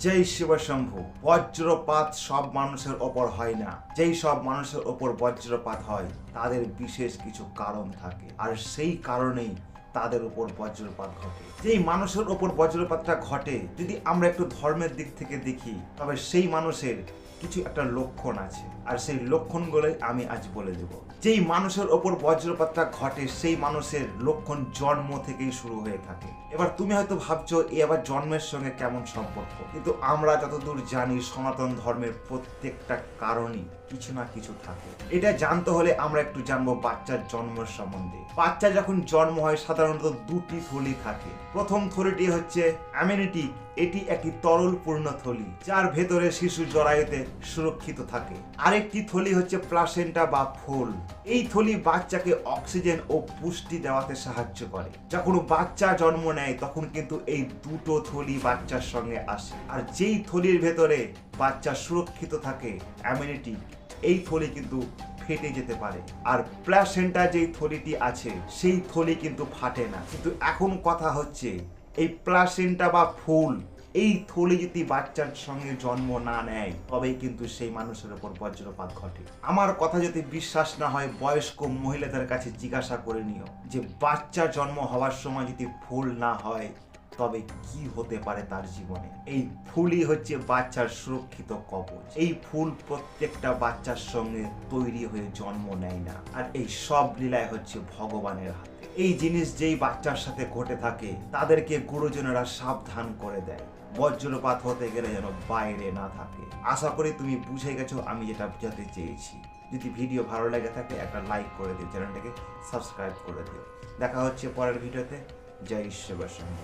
জয় শিব শম্ভু। বজ্রপাত সব মানুষের ওপর হয় না। যেই সব মানুষের ওপর বজ্রপাত হয় তাদের বিশেষ কিছু কারণ থাকে, আর সেই কারণেই তাদের উপর বজ্রপাত ঘটে। যেই মানুষের ওপর বজ্রপাতটা ঘটে, যদি আমরা একটু ধর্মের দিক থেকে দেখি, তবে সেই মানুষের কিছু একটা লক্ষণ আছে, আর সেই লক্ষণগুলোই আমি আজ বলে দেব। যেই মানুষের ওপর বজ্রপাতটা ঘটে সেই মানুষের লক্ষণ জন্ম থেকেই শুরু হয়ে থাকে। এবার তুমি হয়তো ভাবছো এ আবার জন্মের সঙ্গে কেমন সম্পর্ক, কিন্তু আমরা যতদূর জানি সনাতন ধর্মের প্রত্যেকটা কারণই কিছু না কিছু থাকে। এটা জানতে হলে আমরা একটু জানবো বাচ্চার জন্মের সম্বন্ধে। বাচ্চা যখন জন্ম হয় সাধারণত দুটি থলি থাকে। প্রথম থলিটি হচ্ছে অ্যামিনিটিক, এটি একটি তরল পূর্ণ থলি যার ভেতরে শিশু জরায়ুতে সুরক্ষিত থাকে। আরেকটি থলি হচ্ছে প্লাসেন্টা বা ফুল। এই থলি বাচ্চাকে অক্সিজেন ও পুষ্টি দেওয়াতে সাহায্য করে। যখন বাচ্চা জন্ম নেয় তখন কিন্তু এই দুটো থলি বাচ্চার সঙ্গে আসে, আর যেই থলির ভেতরে বাচ্চা সুরক্ষিত থাকে অ্যামিনিটিক, এই থলি কিন্তু ফেটে যেতে পারে। আর প্লাসেন্টা যেই থলিটি আছে সেই থলি কিন্তু ফাটে না। কিন্তু এখন কথা হচ্ছে এই প্লাসেন্টা বা ফুল, এই থলি যদি বাচ্চার সঙ্গে জন্ম না নেয় তবেই কিন্তু সেই মানুষের উপর বজ্রপাত ঘটে। আমার কথা যদি বিশ্বাস না হয় বয়স্ক মহিলাদের কাছে জিজ্ঞাসা করে নিও যে বাচ্চা জন্ম হওয়ার সময় যদি ফুল না হয় তবে কি হতে পারে তার জীবনে। এই ফুলই হচ্ছে বাচ্চার সুরক্ষিত কবচ। এই ফুল প্রত্যেকটা বাচ্চার সঙ্গে তৈরি হয়ে জন্ম নেয় না, আর এই সব লীলায় হচ্ছে ভগবানের হাতে। এই জিনিস যেই বাচ্চার সাথে ঘটে থাকে তাদেরকে গুরুজনেরা সাবধান করে দেয়, বজ্রপাত হতে গেলে যেন বাইরে না থাকে। আশা করি তুমি বুঝে গেছো আমি যেটা বোঝাতে চেয়েছি। যদি ভিডিও ভালো লেগে থাকে একটা লাইক করে দিও, চ্যানেলটাকে সাবস্ক্রাইব করে দিও। দেখা হচ্ছে পরের ভিডিওতে। জয় শিব শম্ভু।